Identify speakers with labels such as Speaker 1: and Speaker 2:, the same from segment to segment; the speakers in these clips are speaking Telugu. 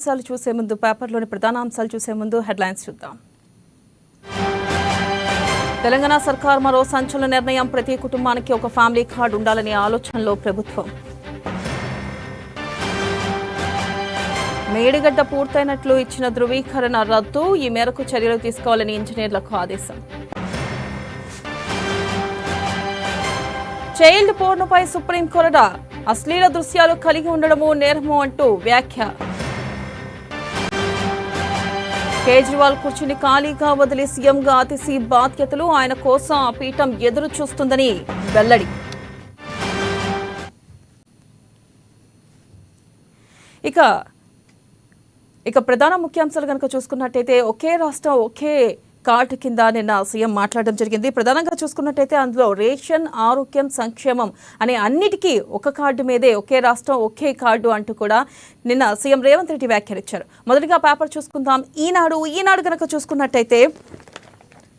Speaker 1: అంశాలు చూసే ముందు పేపర్లోని ప్రధాన అంశాలు చూసే ముందు హెడ్లైన్స్ చూద్దాం. తెలంగాణ సర్కార్ మరో సంచలన నిర్ణయం. ప్రతి కుటుంబానికి ఒక ఫ్యామిలీ కార్డు ఉండాలనే ఆలోచనలో ప్రభుత్వం. మేడిగడ్డ పూర్తయినట్లు ఇచ్చిన ధృవీకరణ రద్దు. ఈ మేరకు చర్యలు తీసుకోవాలని ఇంజనీర్లకు ఆదేశం. చైల్డ్ పోర్నుపై సుప్రీం కొరడా. అశ్లీల దృశ్యాలు కలిగి ఉండడము నేరము అంటూ వ్యాఖ్య. కేజ్రీవాల్ కుర్చీని ఖాళీగా వదిలి సీఎంగా అతిసి బాధ్యతలు. ఆయన కోసం ఆ పీఠం ఎదురు చూస్తుందని వెల్లడి. ఇక ప్రధాన ముఖ్యాంశాలు కనుక చూసుకున్నట్టయితే ఒకే రాష్ట్రం ఒకే కార్డు కింద నిన్న సీఎం మాట్లాడడం జరిగింది. ప్రధానంగా చూసుకున్నట్టయితే అందులో రేషన్, ఆరోగ్యం, సంక్షేమం అనే అన్నిటికీ ఒక కార్డు మీదే ఒకే రాష్ట్రం ఒకే కార్డు అంటూ కూడా నిన్న సీఎం రేవంత్ రెడ్డి వ్యాఖ్యానించారు. మొదటిగా పేపర్ చూసుకుందాం. ఈనాడు కనుక చూసుకున్నట్టయితే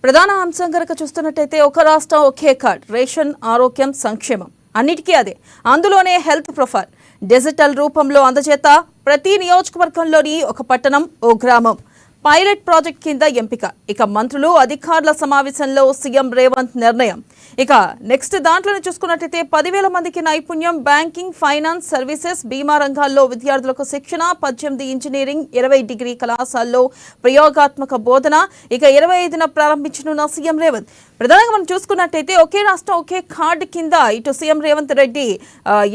Speaker 1: ప్రధాన అంశం కనుక చూస్తున్నట్టయితే ఒక రాష్ట్రం ఒకే కార్డు, రేషన్, ఆరోగ్యం, సంక్షేమం అన్నిటికీ అదే. అందులోనే హెల్త్ ప్రొఫైల్ డిజిటల్ రూపంలో అందజేత. ప్రతి నియోజకవర్గంలోని ఒక పట్టణం, ఓ గ్రామం పైలట్ ప్రాజెక్ట్ కింద ఎంపిక. ఇక మంత్రులు, అధికారుల సమావేశంలో సీఎం రేవంత్ నిర్ణయం. ఇక నెక్స్ట్ దాంట్లోనే చూసుకున్నట్టయితే 10,000 మందికి నైపుణ్యం, బ్యాంకింగ్, ఫైనాన్స్ సర్వీసెస్, బీమా రంగాల్లో విద్యార్థులకు శిక్షణ. 18 ఇంజనీరింగ్, 20 డిగ్రీ కళాశాలలో ప్రయోగాత్మక బోధన. ఇక 25న ప్రారంభించనున్న సీఎం రేవంత్. ప్రధానంగా మనం చూసుకున్నట్టయితే ఒకే రాష్ట్రం ఒకే కార్డు కింద ఇటు సీఎం రేవంత్ రెడ్డి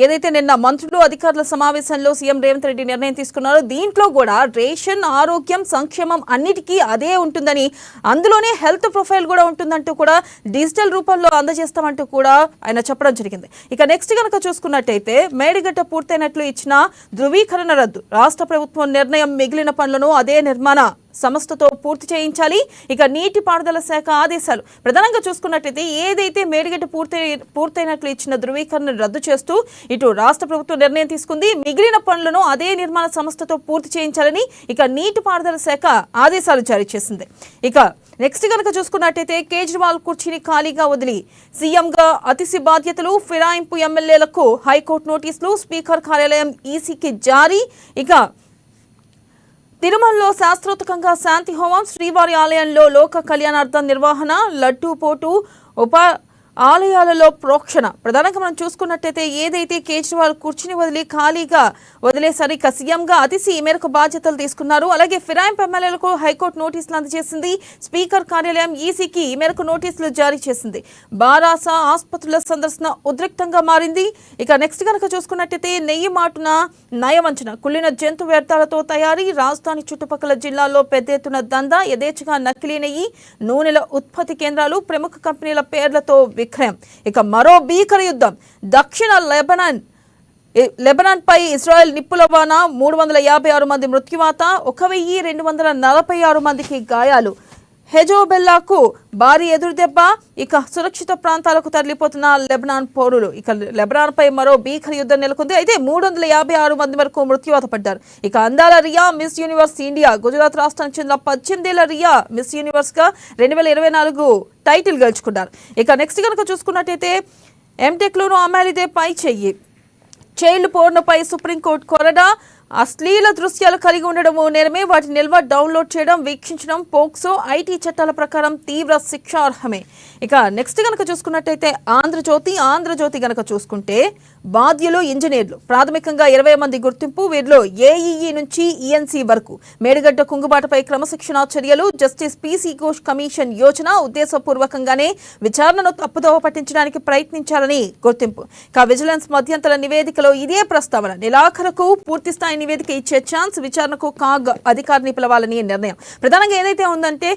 Speaker 1: ఏదైతే నిన్న మంత్రులు, అధికారుల సమావేశంలో సీఎం రేవంత్ రెడ్డి నిర్ణయం తీసుకున్నారో దీంట్లో కూడా రేషన్, ఆరోగ్యం, సంక్షేమం అన్నిటికీ అదే ఉంటుందని, అందులోనే హెల్త్ ప్రొఫైల్ కూడా ఉంటుందంటూ కూడా డిజిటల్ రూపంలో అందజేస్తామంటూ కూడా ఆయన చెప్పడం జరిగింది. ఇక నెక్స్ట్ కనుక చూసుకున్నట్టయితే మేడిగడ్డ పూర్తయినట్లు ఇచ్చిన ధృవీకరణ రద్దు. రాష్ట్ర ప్రభుత్వం నిర్ణయం. మిగిలిన పనులను అదే నిర్మాణ సంస్థతో పూర్తి చేయించాలి. ఇక నీటిపారుదల శాఖ ఆదేశాలు. ప్రధానంగా చూసుకున్నట్టయితే ఏదైతే మేడిగడ్డ పూర్తయినట్లు ఇచ్చిన ధృవీకరణ రద్దు చేస్తూ ఇటు రాష్ట్ర ప్రభుత్వం నిర్ణయం తీసుకుంది. మిగిలిన పనులను అదే నిర్మాణ సంస్థతో పూర్తి చేయించాలని ఇక నీటిపారుదల శాఖ ఆదేశాలు జారీ చేసింది. ఇక నెక్స్ట్ కనుక చూసుకున్నట్టయితే కేజ్రీవాల్ కుర్చీని ఖాళీగా వదిలి సీఎంగా అతిసి బాధ్యతలు. ఫిరాయింపు ఎమ్మెల్యేలకు హైకోర్టు నోటీసులు. స్పీకర్ కార్యాలయం ఈసీకి జారీ. ఇక తిరుమలలో శాస్త్రోత్తకంగా శాంతి హోమం. శ్రీవారి ఆలయంలో లోక కళ్యాణార్థం నిర్వహణ. లడ్డూ పోటు ఆలయాలలో ప్రోక్షణ. ప్రధానంగా మనం చూసుకున్నట్టయితే ఏదైతే కేజ్రీవాల్ కుర్చీని వదిలి ఖాళీగా వదిలేసరి సీఎంగా అతిసి ఈ మేరకు బాధ్యతలు తీసుకున్నారు. అలాగే ఫిరాయింపు ఎమ్మెల్యేలకు హైకోర్టు నోటీసులు అందజేసింది. స్పీకర్ కార్యాలయం ఈసీకి ఈ మేరకు నోటీసులు జారీ చేసింది. బారాస ఆసుపత్రుల సందర్శన ఉద్రిక్తంగా మారింది. ఇక నెక్స్ట్ కనుక చూసుకున్నట్టయితే నెయ్యి మాటున నయవంచన. కుళ్ళిన జంతు వ్యర్థాలతో తయారీ. రాజధాని చుట్టుపక్కల జిల్లాల్లో పెద్ద ఎత్తున దందా. యథేచ్ఛగా నకిలీ నెయ్యి, నూనెల ఉత్పత్తి కేంద్రాలు, ప్రముఖ కంపెనీల పేర్లతో విక్రయం. ఇక మరో భీకర యుద్ధం. దక్షిణ లెబనాన్ పై ఇజ్రాయెల్ నిప్పుల వాన. 356 మంది మృత్యువాత. 1,246 మందికి గాయాలు. హెజోబెల్లాకు భారీ ఎదురుదెబ్బ. ఇక సురక్షిత ప్రాంతాలకు తరలిపోతున్న లెబనాన్ పౌరులు. ఇక లెబనాన్ పై మరో భీకర యుద్ధం నెలకొంది. అయితే 356 మంది వరకు మృత్యువాత పడ్డారు. ఇక అందాల Riya miss universe India. Gujarat రాష్ట్రానికి చెందిన 18 ఏళ్ల రియా మిస్ యూనివర్స్ గా 2024 టైటిల్ గెలుచుకున్నారు. ఇక నెక్స్ట్ కనుక చూసుకున్నట్టయితే ఎంటెక్ లోను అమ్మాయిలదే పై చెయ్యి. చైల్డ్ పోర్నుపై సుప్రీంకోర్టు కొరడా. అశ్లీల దృశ్యాలు కలిగి ఉండడము నేరమే. వాటి నిల్వ, డౌన్లోడ్ చేయడం, వీక్షించడం పోక్సో ఐటీ చట్టాల ప్రకారం తీవ్ర శిక్షార్హమే. ఇక నెక్స్ట్ కనుక చూసుకున్నట్టయితే ఆంధ్రజ్యోతి కనుక చూసుకుంటే బాధ్యులు ఇంజనీర్లు. ప్రాథమికంగా 20 మంది గుర్తింపు. వీరిలో ఏఈఈ నుంచి ఈఎన్సీ వరకు. మేడిగడ్డ కుంగుబాటుపై క్రమశిక్షణా చర్యలు. జస్టిస్ పీసీ ఘోష్ కమిషన్ యోచన. ఉద్దేశపూర్వకంగానే విచారణను తప్పుదోవ పట్టించడానికి ప్రయత్నించాలని గుర్తింపు. ఇక విజిలెన్స్ మధ్యంతర నివేదికలో ఇదే ప్రస్తావన. నెలాఖరుకు పూర్తిస్థాయి నివేదిక ఇచ్చే ఛాన్స్. విచారణకు కాగ్ అధికారిని పిలవాలని నిర్ణయం. ప్రధానంగా ఏదైతే ఉందంటే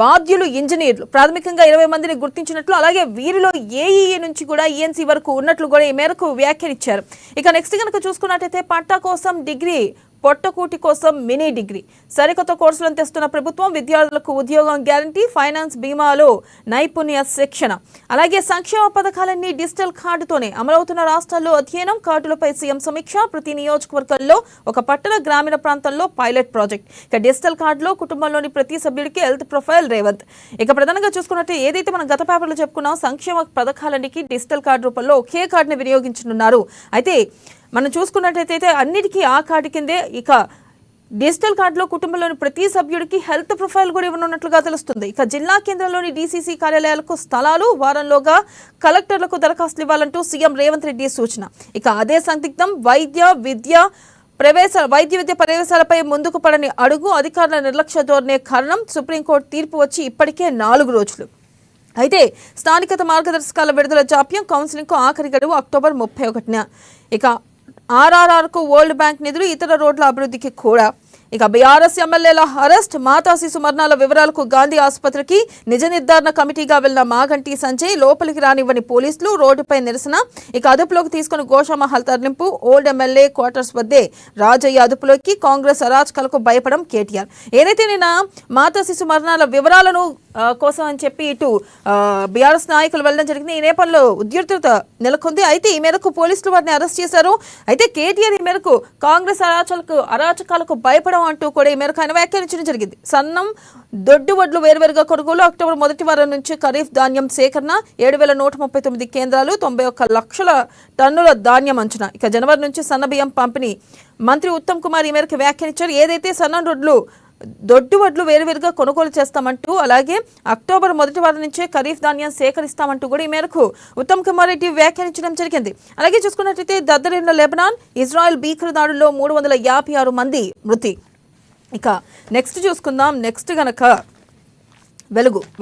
Speaker 1: బాధ్యులు ఇంజనీర్లు ప్రాథమికంగా 20 మందిని గుర్తించినట్లు, అలాగే వీరిలో ఏఈఈ నుంచి కూడా ఈఎన్సీ వరకు ఉన్నట్లు కూడా ఈ మేరకు వ్యాఖ్యానించారు. ఇక నెక్స్ట్ కనుక చూసుకున్నట్టయితే పట్టా కోసం డిగ్రీ, పొట్టకూటి కోసం మినీ డిగ్రీ. సరికొత్త కోర్సులను తెస్తున్న ప్రభుత్వం. విద్యార్థులకు ఉద్యోగం గ్యారంటీ. ఫైనాన్స్, బీమాలో నైపుణ్య శిక్షణ. అలాగే సంక్షేమ పథకాలన్నీ డిజిటల్ కార్డుతోనే అమలవుతున్న రాష్ట్రాల్లో అధ్యయనం. కార్డులపై సీఎం సమీక్ష. ప్రతి నియోజకవర్గంలో ఒక పట్టణ, గ్రామీణ ప్రాంతాల్లో పైలట్ ప్రాజెక్ట్. ఇక డిజిటల్ కార్డులో కుటుంబంలోని ప్రతి సభ్యుడికి హెల్త్ ప్రొఫైల్ రేవంత్. ఇక ప్రధానంగా చూసుకున్నట్టు ఏదైతే మనం గత పేపర్లో చెప్పుకున్నాం సంక్షేమ పథకాలన్నిటికీ డిజిటల్ కార్డు రూపంలో ఒకే కార్డుని వినియోగించనున్నారు. అయితే మనం చూసుకున్నట్టయితే అన్నిటికీ ఆ కార్డు కిందే ఇక డిజిటల్ కార్డులో కుటుంబంలోని ప్రతి సభ్యుడికి హెల్త్ ప్రొఫైల్ కూడా ఇవ్వనున్నట్లుగా తెలుస్తుంది. ఇక జిల్లా కేంద్రంలోని డీసీసీ కార్యాలయాలకు స్థలాలు వారంలోగా కలెక్టర్లకు దరఖాస్తులు ఇవ్వాలంటూ సీఎం రేవంత్ రెడ్డి సూచన. ఇక అదే సందిగ్ధం వైద్య విద్య ప్రవేశాలపై ముందుకు పడని అడుగు అధికారుల నిర్లక్ష్య ధోరణే కారణం. సుప్రీంకోర్టు తీర్పు వచ్చి ఇప్పటికే 4 రోజులు. అయితే స్థానికత మార్గదర్శకాల విడుదల జాప్యం, కౌన్సిలింగ్కు ఆఖరి గడువు అక్టోబర్ 31న. ఇక ఆర్ఆర్ఆర్కు వరల్డ్ బ్యాంక్ నిధులు, ఇతర రోడ్ల అభివృద్ధికి కూడా. ఇక బీఆర్ఎస్ ఎమ్మెల్యేల అరెస్ట్, మాతా శిశు మరణాల వివరాలకు గాంధీ ఆసుపత్రికి నిజ నిర్ధారణ కమిటీగా వెళ్లిన మాగంటి సంజయ్ లోపలికి రానివ్వని పోలీసులు, రోడ్డుపై నిరసన. ఇక అదుపులోకి తీసుకుని గోషామహల్ తరలింపు, ఓల్డ్ ఎమ్మెల్యే క్వార్టర్స్ వద్దే రాజయ్య అదుపులోకి. కాంగ్రెస్ అరాచకాలకు భయపడం కేటీఆర్. ఏదైతే నిన్న మాతా శిశు మరణాల వివరాలను కోసం అని చెప్పి ఇటు బీఆర్ఎస్ నాయకులు వెళ్ళడం జరిగింది. ఈ నేపథ్యంలో ఉద్రిక్తత నెలకొంది. అయితే ఈ మేరకు పోలీసులు వారిని అరెస్ట్ చేశారు. అయితే కేటీఆర్ ఈ మేరకు కాంగ్రెస్ అరాచకాలకు భయపడం అంటూ కూడా ఈ మేరకు ఆయన వ్యాఖ్యానించడం జరిగింది. సన్నం, దొడ్డు వడ్లు వేరువేరుగా కొనుగోలు, అక్టోబర్ మొదటి వారం నుంచి ఖరీఫ్ ధాన్యం సేకరణ, 7,139 కేంద్రాలు, 91 లక్షల టన్నుల ధాన్యం అంచనా. ఇక జనవరి నుంచి సన్న బియ్యం పంపిణీ. మంత్రి ఉత్తమ్ కుమార్ ఈ మేరకు వ్యాఖ్యానించారు. ఏదైతే సన్న దొడ్డు వడ్లు వేరువేరుగా కొనుగోలు చేస్తామంటూ, అలాగే అక్టోబర్ మొదటి వారం నుంచే ఖరీఫ్ ధాన్యం సేకరిస్తామంటూ కూడా ఈ మేరకు ఉత్తమ్ కుమార్ రెడ్డి వ్యాఖ్యానించడం జరిగింది. అలాగే చూసుకున్నట్లయితే దద్దరిల్ల లెబనాన్, ఇజ్రాయెల్ భీకర దాడుల్లో 356 మంది మృతి. ఇక నెక్స్ట్ చూసుకుందాం. నెక్స్ట్ గనక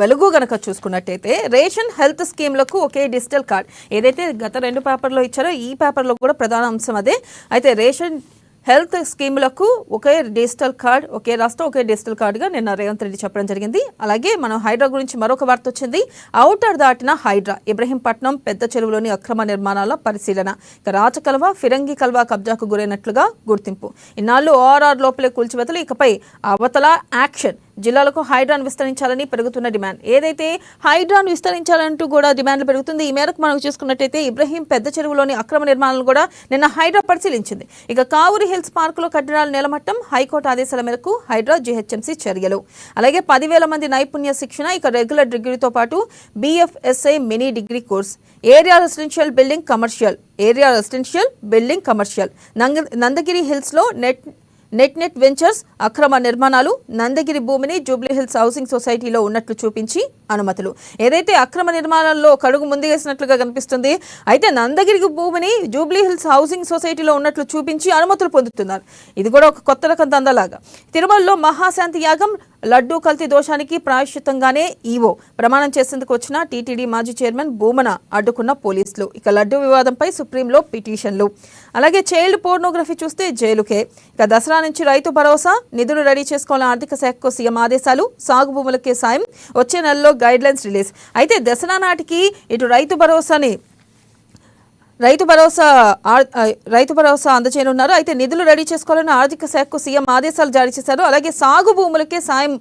Speaker 1: వెలుగు గనక చూసుకున్నట్టయితే రేషన్ హెల్త్ స్కీమ్లకు ఒకే డిజిటల్ కార్డ్. ఏదైతే గత 2 పేపర్లో ఇచ్చారో ఈ పేపర్లో కూడా ప్రధాన అంశం అదే. అయితే రేషన్ హెల్త్ స్కీములకు ఒకే డిజిటల్ కార్డ్, ఒకే రాష్ట్రం ఒకే డిజిటల్ కార్డుగా నిన్న రేవంత్ రెడ్డి చెప్పడం జరిగింది. అలాగే మనం హైడ్రా గురించి మరొక వార్త వచ్చింది. ఔటర్ దాటిన హైడ్రా, ఇబ్రహీంపట్నం పెద్ద చెరువులోని అక్రమ నిర్మాణాల పరిశీలన. ఇక రాచకల్వ, ఫిరంగి కల్వా కబ్జాకు గురైనట్లుగా గుర్తింపు. ఇన్నాళ్ళు ఓఆర్ఆర్ లోపలే కూల్చివేతలు, ఇకపై అవతల యాక్షన్. జిల్లాలకు హైడ్రాను విస్తరించాలని పెరుగుతున్న డిమాండ్. ఏదైతే హైడ్రాను విస్తరించాలంటూ కూడా డిమాండ్లు పెరుగుతుంది. ఈ మేరకు మనం చూసుకున్నట్టయితే ఇబ్రహీం పెద్ద చెరువులోని అక్రమ నిర్మాణాలను కూడా నిన్న హైడ్రా పరిశీలించింది. ఇక కావూరి హిల్స్ పార్కులో కట్టడాల నేలమట్టం, హైకోర్టు ఆదేశాల మేరకు హైడ్రా జీహెచ్ఎంసీ చర్యలు. అలాగే 10,000 మంది నైపుణ్య శిక్షణ. ఇక రెగ్యులర్ డిగ్రీతో పాటు BFSI mini degree course. Area residential building commercial. Nandagiri hills లో నెట్ వెంచర్స్ అక్రమ నిర్మాణాలు. నందగిరి భూమిని జూబ్లీ హిల్స్ హౌసింగ్ సొసైటీలో ఉన్నట్లు చూపించి అనుమతులు. ఏదైతే అక్రమ నిర్మాణాల్లో కడుగు ముందుగేసినట్లుగా కనిపిస్తుంది. అయితే నందగిరి భూమిని జూబ్లీ హిల్స్ హౌసింగ్ సొసైటీలో ఉన్నట్లు చూపించి అనుమతులు పొందుతున్నారు. ఇది కూడా ఒక కొత్త రకం దందాలాగా. తిరుమలలో మహాశాంతి యాగం, లడ్డూ కల్తీ దోషానికి ప్రాయశ్చిత్తంగానే ఈవో ప్రమాణం చేసేందుకు వచ్చిన టీటీడీ మాజీ చైర్మన్ భూమన అడ్డుకున్న పోలీసులు. ఇక లడ్డూ వివాదంపై సుప్రీంలో పిటిషన్లు. అలాగే చైల్డ్ పోర్నోగ్రఫీ చూస్తే జైలుకే. ఇక దసరా నుంచి రైతు భరోసా నిధులు రెడీ చేసుకోవాలని ఆర్థిక శాఖకు సీఎం ఆదేశాలు. సాగు భూములకే సాయం, వచ్చే నెలలో గైడ్ లైన్స్ రిలీజ్. అయితే దసరా నాటికి ఇటు రైతు భరోసా అందజేయనున్నారు. అయితే నిధులు రెడీ చేసుకోవాలని ఆర్థిక శాఖకు సీఎం ఆదేశాలు జారీ చేశారు. అలాగే సాగు భూములకే సాయం,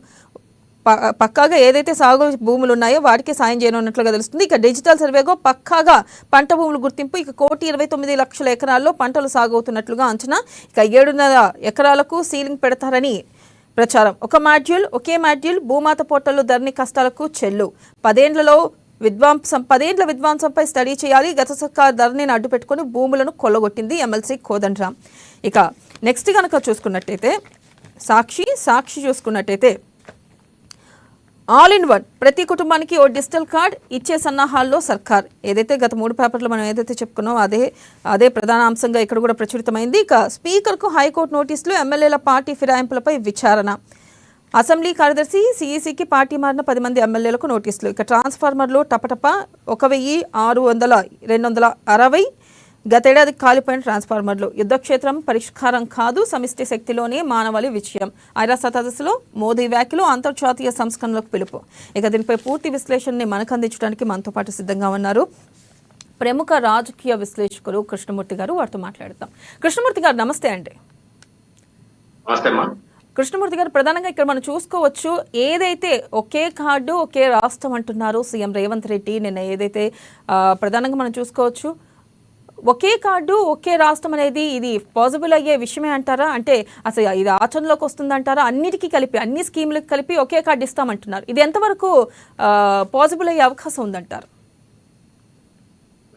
Speaker 1: పక్కాగా ఏదైతే సాగు భూములు ఉన్నాయో వాటికి సాయం చేయనున్నట్లుగా తెలుస్తుంది. ఇక డిజిటల్ సర్వేగా పక్కాగా పంట భూముల గుర్తింపు. ఇక 1,29 లక్షల ఎకరాల్లో పంటలు సాగు అవుతున్నట్లుగా అంచనా. ఇక 7.5 ఎకరాలకు సీలింగ్ పెడతారని ప్రచారం. ఒకే మాడ్యూల్ భూమాత పోర్టల్లో ధరణి కష్టాలకు చెల్లు. 10 ఏళ్ల విధ్వంసంపై స్టడీ చేయాలి. గత సర్కార్ ధరణిని అడ్డుపెట్టుకుని భూములను కొల్లగొట్టింది ఎమ్మెల్సీ కోదండరాం. ఇక నెక్స్ట్ కనుక చూసుకున్నట్టయితే సాక్షి చూసుకున్నట్టయితే ఆల్ ఇన్ వన్, ప్రతి కుటుంబానికి ఓ డిజిటల్ కార్డ్ ఇచ్చే సన్నాహాల్లో సర్కార్. ఏదైతే గత 3 పేపర్లు మనం ఏదైతే చెప్పుకున్నామో అదే ప్రధాన అంశంగా ఇక్కడ కూడా ప్రచురితమైంది. ఇక స్పీకర్కు హైకోర్టు నోటీసులు, ఎమ్మెల్యేల పార్టీ ఫిరాయింపులపై విచారణ. అసెంబ్లీ కార్యదర్శి సిఈసికి పార్టీ మారిన 10 మంది ఎమ్మెల్యేలకు నోటీసులు. ఇక ట్రాన్స్ఫార్మర్లు టపటప 1,260. గతేడాది కాలిపోయిన ట్రాన్స్ఫార్మర్లు. యుద్ధక్షేత్రం పరిష్కారం కాదు, సమిష్టి శక్తిలోనే మానవాళి విజయం. ఐరాస సదస్సులో మోదీ వ్యాఖ్యలు, అంతర్జాతీయ సంస్కరణలకు పిలుపు. ఇక దీనిపై పూర్తి విశ్లేషణని మనకు అందించడానికి మనతో పాటు సిద్ధంగా ఉన్నారు ప్రముఖ రాజకీయ విశ్లేషకులు కృష్ణమూర్తి గారు. వారితో మాట్లాడతాం. కృష్ణమూర్తి గారు నమస్తే అండి. కృష్ణమూర్తి గారు, ప్రధానంగా ఇక్కడ మనం చూసుకోవచ్చు, ఏదైతే ఒకే కార్డు ఒకే రాష్ట్రం అంటున్నారు సీఎం రేవంత్ రెడ్డి. నిన్న ఏదైతే ప్రధానంగా మనం చూసుకోవచ్చు, ఒకే కార్డు ఒకే రాష్ట్రం అనేది ఇది పాసిబుల్ అయ్యే విషయమే అంటారా? అంటే అసలు ఇది ఆచరణలోకి వస్తుందంటారా? అన్నిటికీ కలిపి, అన్ని స్కీములకు కలిపి ఒకే కార్డు ఇస్తామంటున్నారు. ఇది ఎంతవరకు పాసిబుల్ అయ్యే అవకాశం ఉందంటారు?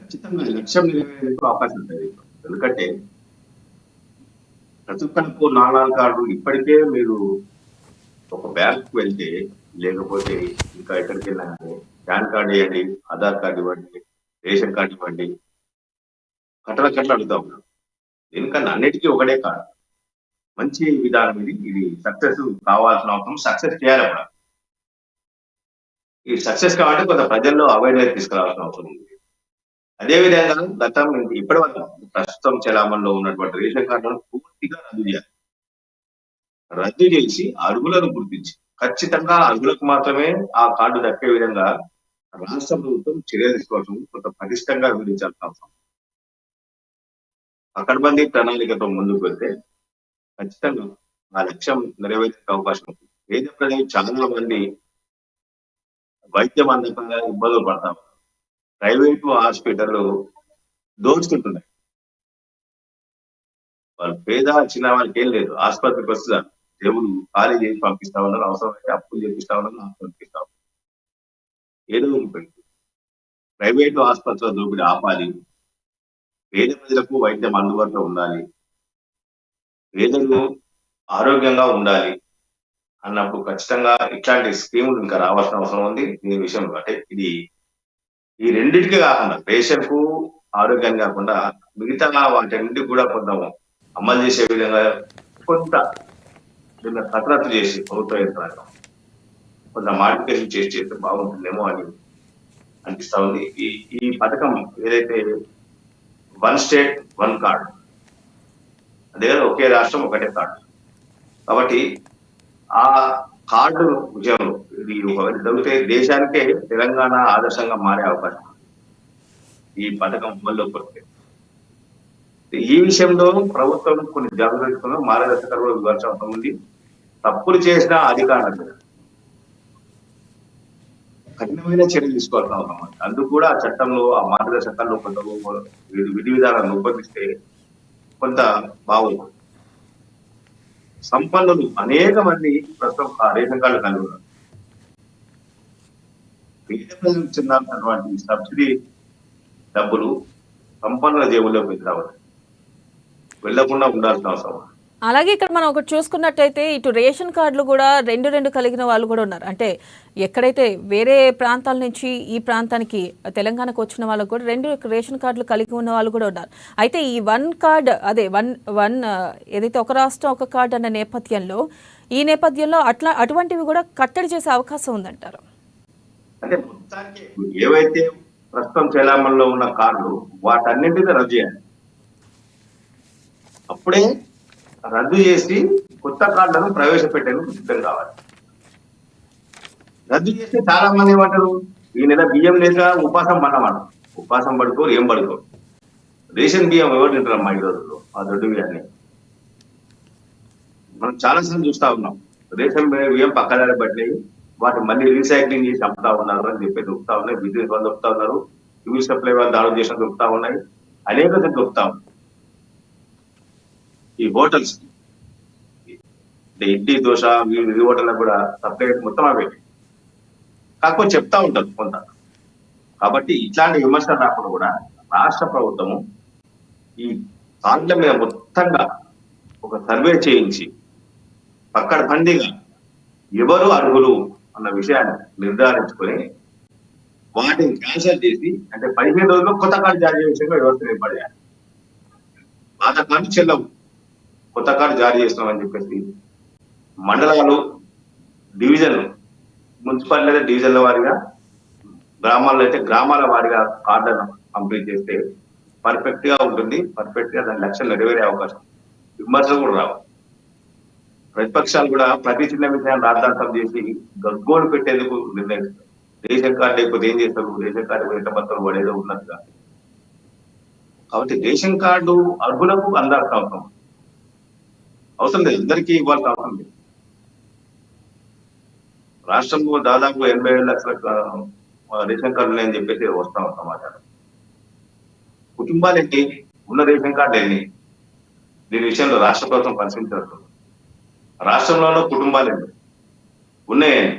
Speaker 2: ఖచ్చితంగా లక్ష్యం నెరవేరేందుకు అవకాశం ఉంటుంది. ఎందుకంటే ప్రతి ఒక్కరికి 4 కార్డు ఇప్పటికే మీరు ఒక బ్యాంక్‌కి వెళ్తే, లేకపోతే ఇంకా ఎక్కడికెళ్ళినా గాని పాన్ కార్డ్ ఇయ్యండి, ఆధార్ కార్డ్ ఇవ్వండి, రేషన్ కార్డ్ ఇవ్వండి. కట్టలు కట్టలు అడుగుతా ఉన్నారు. ఎందుకన్నా అన్నిటికీ ఒకటే కార్డ్. మంచి విధానం ఇది. ఇది సక్సెస్ కావాల్సిన అవసరం సక్సెస్ చేయాలి కూడా. ఈ సక్సెస్ కావాలంటే కొంత ప్రజల్లో అవేర్‌నెస్ తీసుకురావాల్సిన అవసరం ఉంది. అదే విధంగా గతం ఇప్పటి వరకు ప్రస్తుతం చలామణిలో ఉన్నటువంటి రేషన్ కార్డులను పూర్తిగా రద్దు చేయాలి. రద్దు చేసి అర్హులను గుర్తించి ఖచ్చితంగా అర్హులకు మాత్రమే ఆ కార్డు దక్కే విధంగా రాష్ట్ర ప్రభుత్వం చర్యలు తీసుకోవాల్సిన కొంత పటిష్టంగా వివరించాల్సిన అవసరం. పకడ్బందీ ప్రణాళికతో ముందుకు వెళ్తే ఖచ్చితంగా ఆ లక్ష్యం నెరవేర్చే అవకాశం ఉంది. పేద ప్రజలు చాలా మంది వైద్యం అందకుండా ఇబ్బందులు పడతాం. ప్రైవేటు హాస్పిటల్ దోచుకుంటున్నాయి. వాళ్ళు పేద చిన్న వాళ్ళకి ఏం లేదు. ఆసుపత్రికి వస్తున్నారు, దేవుడు ఖాళీ చేసి పంపిస్తా ఉన్నారు, అవసరమైతే అప్పులు చేపిస్తా ఉన్నారు, పంపిస్తా ఉన్నారు. ఏదో ఒకటి ప్రైవేటు ఆసుపత్రుల దోపిడీ ఆపాలి. పేద ప్రజలకు వైద్యం అందుబాటులో ఉండాలి, పేదలు ఆరోగ్యంగా ఉండాలి అన్నప్పుడు ఖచ్చితంగా ఇట్లాంటి స్కీములు ఇంకా రావాల్సిన అవసరం ఉంది. దీని విషయంలో అంటే ఇది ఈ రెండింటికి కాకుండా రేషన్ కు ఆరోగ్యాన్ని కాకుండా మిగతా వాటన్నింటికి కూడా కొంత అమలు చేసే విధంగా కొంత కసరత్తు చేసి ప్రభుత్వ యంత్రాంగం కొంత మాడిఫికేషన్ చేస్తే బాగుంటుందేమో అని అనిపిస్తా ఉంది. ఈ పథకం ఏదైతే వన్ స్టేట్ వన్ కార్డు, అదే కదా ఒకే రాష్ట్రం ఒకటే కార్డు. కాబట్టి ఆ కార్డు విజయంలో ఇది జరిగితే దేశానికే తెలంగాణ ఆదర్శంగా మారే అవకాశం ఈ పథకం అమల్లోకి వస్తే. ఈ విషయంలో ప్రభుత్వం కొన్ని జాగ్రత్తలు మార్గదర్శకాలు ఇవ్వాల్సిన అవసరం ఉంది. తప్పులు చేసిన అధికారుల కఠినమైన చర్యలు తీసుకోవాల్సిన అవసరం ఉంది. అందుకు కూడా ఆ చట్టంలో ఆ మార్గదర్శకాల్లో కొంత విధి విధానాలను రూపొందిస్తే కొంత బాగుంటుంది. సంపన్నులు అనేక మంది ప్రస్తుతం రేషన్ కార్డు కలిగి ఉన్నారు. పేద ప్రజలకు చెందాల్సినటువంటి సబ్సిడీ డబ్బులు సంపన్నుల జేబుల్లోకి వెళ్లకుండా ఉండాల్సిన అవసరం.
Speaker 1: అలాగే ఇక్కడ మనం ఒకటి చూసుకున్నట్టయితే ఇటు రేషన్ కార్డులు కూడా రెండు కలిగిన వాళ్ళు కూడా ఉన్నారు. అంటే ఎక్కడైతే వేరే ప్రాంతాల నుంచి ఈ ప్రాంతానికి తెలంగాణకు వచ్చిన వాళ్ళకు కూడా 2 రేషన్ కార్డులు కలిగి ఉన్న వాళ్ళు కూడా ఉన్నారు. అయితే ఈ వన్ కార్డ్ అదే వన్ ఏదైతే ఒక రాష్ట్రం ఒక కార్డు అన్న నేపథ్యంలో అటువంటివి కూడా కట్టడి చేసే అవకాశం ఉందంటారు.
Speaker 2: అంటే మొత్తానికి ఏవైతే ప్రస్తుతం చలామణిలో ఉన్న కార్డులు వాటన్నింటినీ రద్దు చేయాలి. అప్పుడే రద్దు చేసి కొత్త కార్డులను ప్రవేశపెట్టేందుకు సిద్ధం కావాలి. రద్దు చేస్తే చాలా మంది ఏమంటారు, ఈ నెల బియ్యం లేక ఉపాసం పడ్డమాట. ఉపాసం పడుకోరు, ఏం పడుకోరు. రేషన్ బియ్యం ఎవరు తింటారమ్మా ఈ రోజుల్లో? ఆ దొడ్డు బియ్యాన్ని మనం చాలాసార్లు చూస్తా ఉన్నాం. రేషన్ బియ్యం పక్కదారి పట్టినాయి, వాటి మళ్ళీ రీసైక్లింగ్ చేసి అమ్ముతా ఉన్నారు అని చెప్పి దొరుకుతా ఉన్నాయి. బిజినెస్ వాళ్ళు దొరుకుతా ఉన్నారు, సివిల్ సప్లై వాళ్ళు దాడులు చేసిన దొరుకుతా ఉన్నాయి, అనేక దొరుకుతా ఉన్నాయి. ఈ హోటల్స్ ఇడ్లీ దోశ ఈ హోటల్ కూడా సపరేట్ మొత్తం అవే, కాకపోతే చెప్తా ఉంటారు కొంత. కాబట్టి ఇట్లాంటి విమర్శలు రాకుండా కూడా రాష్ట్ర ప్రభుత్వము ఈ కార్డుల మీద మొత్తంగా ఒక సర్వే చేయించి పక్కడబందీగా ఎవరు అర్హులు అన్న విషయాన్ని నిర్ధారించుకొని వాటిని క్యాన్సల్ చేసి, అంటే 15 రోజుల్లో కొత్త కార్డు జారీ చేసే విషయంగా వ్యవస్థ ఏర్పడేయాలి. పాత కార్డు చెల్లవు, కొత్త కార్డు జారీ చేస్తున్నామని చెప్పేసి మండలాలు, డివిజన్లు, మున్సిపాలిటీ అయితే డివిజన్ల వారిగా, గ్రామాల్లో అయితే గ్రామాల వారిగా కార్డులను కంప్లీట్ చేస్తే పర్ఫెక్ట్ గా ఉంటుంది. పర్ఫెక్ట్ గా దాని లక్ష్యం నెరవేరే అవకాశం, విమర్శలు కూడా రావు. ప్రతిపక్షాలు కూడా ప్రతి చిన్న విషయాన్ని రాద్ధాంతం చేసి గగ్గోలు పెట్టేందుకు నిర్ణయిస్తారు. రేషన్ కార్డు లేకపోతే ఏం చేస్తారు, రేషన్ కార్డు ఎంత మొత్తం పడేదో ఉన్నట్టుగా. కాబట్టి రేషన్ కార్డు అర్హులకు అందాల్సిన అవసరం లేదు, అందరికీ ఇవ్వాల్సిన అవసరం లేదు. రాష్ట్రంలో దాదాపు 87 లక్షల రేషన్ కార్డులు అని చెప్పేసి వస్తాం సమాచారం. కుటుంబాలు ఎన్ని ఉన్న రేషన్ కార్డు ఎన్ని, దీని విషయంలో రాష్ట్ర ప్రభుత్వం పరిశీలించాల్సి. రాష్ట్రంలోనూ కుటుంబాలు ఎన్ని ఉన్నాయండి.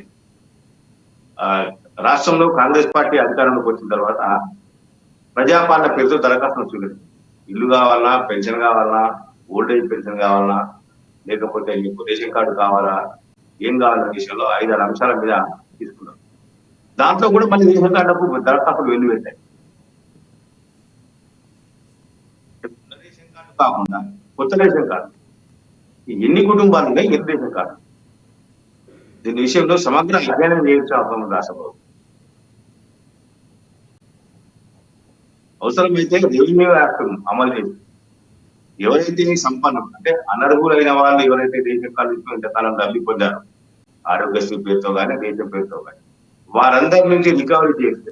Speaker 2: రాష్ట్రంలో కాంగ్రెస్ పార్టీ అధికారంలోకి వచ్చిన తర్వాత ప్రజాపాలన పేరుతో దరఖాస్తులు చూడలేదు. ఇల్లు కావాలన్నా, పెన్షన్ కావాలన్నా, ఓల్డ్ ఏజ్ పెన్షన్ కావాలా, లేకపోతే మీకు రేషన్ కార్డు కావాలా, ఏం కావాలన్న విషయంలో 5-6 అంశాల మీద తీసుకున్నారు. దాంట్లో కూడా మళ్ళీ రేషన్ కార్డులకు దరఖాస్తులు వెళ్ళి పెట్టాయి. రేషన్ కార్డు కాకుండా కొత్త రేషన్ కార్డు, ఎన్ని కుటుంబాలు ఉన్నాయి, ఎన్ని రేషన్ కార్డు, దీని విషయంలో సమగ్ర అధ్యయనం చేయాల్సిన అవసరం ఉంది రాష్ట్ర ప్రభుత్వం. అవసరమైతే రెవెన్యూ యాక్ట్ అమలు చేసి ఎవరైతే సంపన్నం అంటే అనర్హులైన వాళ్ళు ఎవరైతే రేషన్ కార్డు ఇంతకాలం లబ్ధి పొందారో ఆరోగ్యశ్రీ పేరుతో కానీ రేషన్ పేరుతో కానీ వారందరి నుంచి రికవరీ చేస్తే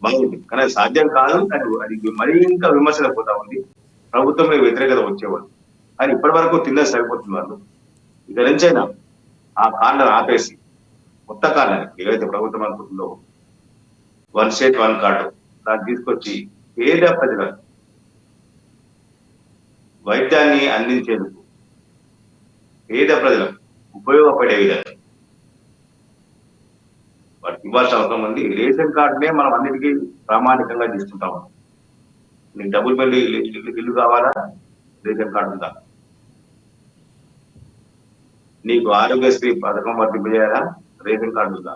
Speaker 2: బాగుంది. కానీ అది సాధ్యం కాదు. అది మరీ ఇంకా విమర్శలు పోతా ఉంది. ప్రభుత్వం మీద వ్యతిరేకత వచ్చేవాళ్ళు. కానీ ఇప్పటి వరకు తిన్నది సరిపోతుంది. వాళ్ళు ఇక నుంచైనా ఆ కార్డులను ఆపేసి కొత్త కార్డుని ఏవైతే ప్రభుత్వం అనుకుంటుందో 1 స్టేట్ 1 కార్డు దాన్ని తీసుకొచ్చి పేద ప్రజలకు వైద్యాన్ని అందించేందుకు పేద ప్రజలకు ఉపయోగపడే విధంగా వాటికి ఇవ్వాల్సిన అవసరం ఉంది. రేషన్ కార్డునే మనం అన్నిటికీ ప్రామాణికంగా తీసుకుంటాము. నీకు డబుల్ బెల్ ఇల్లు కావాలా, రేషన్ కార్డు ఉందా? నీకు ఆరోగ్యశ్రీ పథకం వర్తింపజేయాలా, రేషన్ కార్డు ఉందా?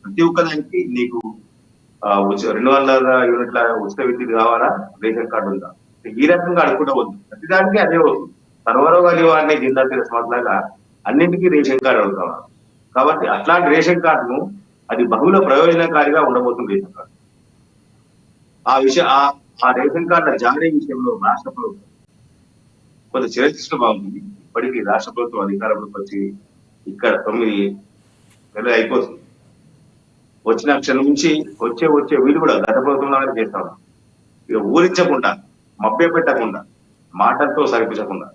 Speaker 2: ప్రతి ఒక్కదానికి నీకు 200 యూనిట్ల ఉచిత విద్యుత్ కావాలా, రేషన్ కార్డు ఉందా? ఈ రకంగా అడుగుకుంటూ వద్దు. ప్రతిదానికి అదే వస్తుంది. సర్వరోగ నివారణ జిల్లా లాగా అన్నింటికీ రేషన్ కార్డు అడుగుతావా? కాబట్టి అట్లాంటి రేషన్ కార్డును అది బహుళ ప్రయోజనకారిగా ఉండబోతుంది. రేషన్ కార్డు ఆ రేషన్ కార్డుల జారీ విషయంలో రాష్ట్ర ప్రభుత్వం కొంత చర్యలు బాగుంటుంది. ఇప్పటికీ రాష్ట్ర ప్రభుత్వం అధికారంలోకి వచ్చి ఇక్కడ 9 నెలలు అయిపోతుంది. వచ్చిన క్షణం నుంచి వచ్చే వీళ్ళు కూడా గత ప్రభుత్వంలో చేస్తాం. ఇక ఊరించకుండా, మభ్య పెట్టకుండా, మాటలతో సరిపించకుండా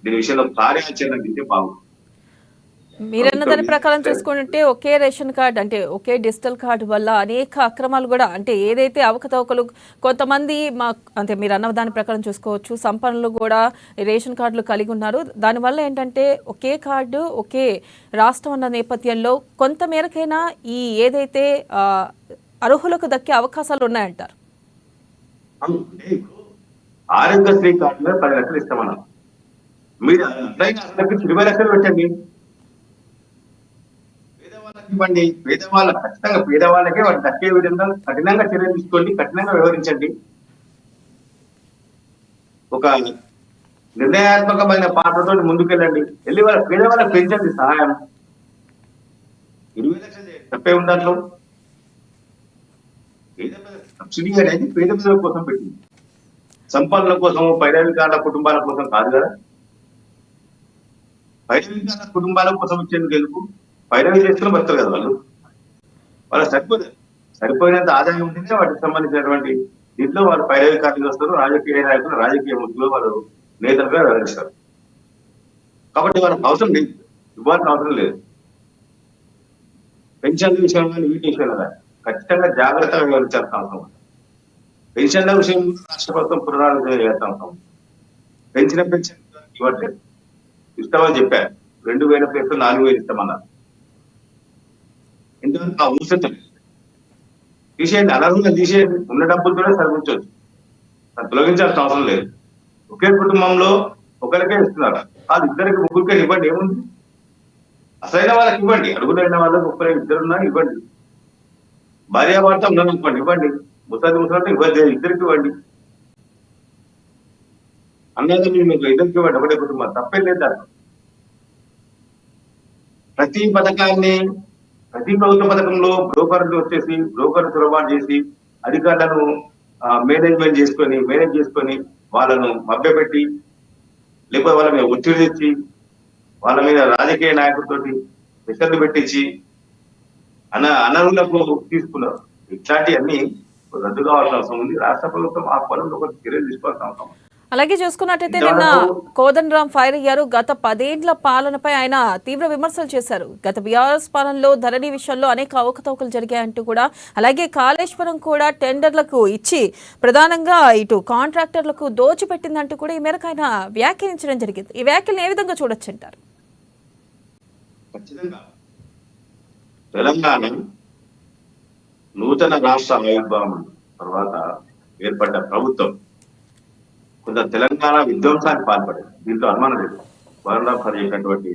Speaker 2: దీని విషయంలో కార్యాచరణ దింటే బాగుంది.
Speaker 1: మీరన్న దాని ప్రకారం చూసుకుంటే ఒకే రేషన్ కార్డ్ అంటే ఒకే డిజిటల్ కార్డు వల్ల అనేక అక్రమాలు కూడా అంటే ఏదైతే అవకతవకలు కొంతమంది అంటే మీరు అన్న దాని ప్రకారం చూసుకోవచ్చు సంపన్నులు కూడా రేషన్ కార్డులు కలిగి ఉన్నారు. దానివల్ల ఏంటంటే ఒకే కార్డు ఒకే రాష్ట్రం అన్న నేపథ్యంలో కొంత మేరకైనా ఈ ఏదైతే అర్హులకు దక్కే అవకాశాలు ఉన్నాయంటారు.
Speaker 2: ఆరోగ్యశ్రీ కార్డులో 10 లక్షలు ఇస్తామన్నా, మీరు 20 లక్షలు పెట్టండి. ఇవ్వండి, ఖచ్చితంగా పేదవాళ్ళకే వాటి దక్కే విధంగా కఠినంగా చర్యలు తీసుకోండి, కఠినంగా వ్యవహరించండి. ఒక నిర్ణయాత్మకమైన పాత్రతో ముందుకెళ్ళండి. వెళ్ళి పేదవాళ్ళకి పెంచండి సహాయం. 20 లక్షలు తప్పే ఉంది దాంట్లో. సబ్సిడీ అనేది పేద ప్రజల కోసం పెట్టింది, సంపన్నుల కోసం, పైరవికారుల కుటుంబాల కోసం కాదు కదా. పైరవికారుల కుటుంబాల కోసం ఇచ్చేందుకు ఎందుకు? పైరవి చేసుకుని బతారు కదా వాళ్ళు సరిపోయినంత ఆదాయం ఉంటేనే వాటికి సంబంధించినటువంటి దీంట్లో వాళ్ళు పైరవి కార్డులు వస్తారు. రాజకీయ నాయకులు రాజకీయ ముద్దులో వాళ్ళు నేతలుగా వ్యవహరిస్తారు. కాబట్టి వాళ్ళకి అవసరం లేదు, ఇవ్వాల్సిన అవసరం లేదు. పెన్షన్ల విషయంలో కానీ వీటి విషయంలో కానీ ఖచ్చితంగా జాగ్రత్తగా వ్యవహరించాల్సిన అవసరం ఉంది. పెన్షన్ల విషయంలో రాష్ట్ర ప్రభుత్వం పునరాలోచన చేయాల్సిన అవసరం. పెన్షన్ ఇవ్వట్లేదు, ఇస్తామని చెప్పారు. 2000 ప్లేస్ 4000 ఇస్తామన్నారు. ఇంతవరకు ఆ ఊసంతలేదు. తీసేయండి, అనర్హులను తీసేయండి. ఉన్న డబ్బులతోనే సరిపించవచ్చు, తొలగించాల్సిన అవసరం లేదు. ఒకే కుటుంబంలో ఒకరికే ఇస్తున్నారు, వాళ్ళు 2, 3 ఇవ్వండి. ఏముంది? అసలైన వాళ్ళకి ఇవ్వండి, అడుగులైన వాళ్ళకి 1, 2 ఇవ్వండి. భార్యాభర్త ఉన్నారనుకోండి, ఇవ్వండి. ముసలి ఇవ్వండి, 2 ఇవ్వండి. అన్నదమ్ములు మీకు 2 ఇవ్వండి, ఒకటే కుటుంబం, తప్పేం లేదు దాంట్లో. ప్రతి ప్రభుత్వ పథకంలో బ్రోకర్లు వచ్చేసి బ్రోకర్ చొరబాటు చేసి అధికారులను మేనేజ్ చేసుకొని వాళ్ళను మభ్యపెట్టి లేకపోతే వాళ్ళ మీద ఒత్తిడి తెచ్చి వాళ్ళ మీద రాజకీయ నాయకులతోటి ప్రెషర్లు పెట్టించి అనర్హులకు తీసుకున్నారు. ఇట్లాంటివన్నీ రద్దు కావాల్సిన అవసరం ఉంది. రాష్ట్ర ప్రభుత్వం ఆ పొలంలో ఒక చర్యలు తీసుకోవాల్సిన అవసరం.
Speaker 1: అలాగే చూసుకున్నట్టయితే నిన్న కోదండరాం ఫైర్ అయ్యారు. గత 10 ఏళ్ల పాలనపై ఆయన తీవ్ర విమర్శలు చేశారు. గత బీఆర్ఎస్ పాలనలో ధరణి విషయంలో అనేక అవకతవకలు జరిగాయంటూ కూడా, అలాగే కాళేశ్వరం కూడా టెండర్లకు ఇచ్చి ప్రధానంగా ఇటు కాంట్రాక్టర్లకు దోచిపెట్టిందంటూ కూడా ఈ మేరకు ఆయన వ్యాఖ్యానించడం జరిగింది. ఈ వ్యాఖ్యలను ఏ విధంగా చూడొచ్చు అంటారు?
Speaker 2: తెలంగాణ నూతన రాష్ట్ర ఆవిర్భావం తర్వాత ఏర్పడ్డ ప్రభుత్వం కొంత తెలంగాణ విధ్వంసానికి పాల్పడింది. దీంట్లో అనుమానం లేదు. వరుణ్ చేసినటువంటి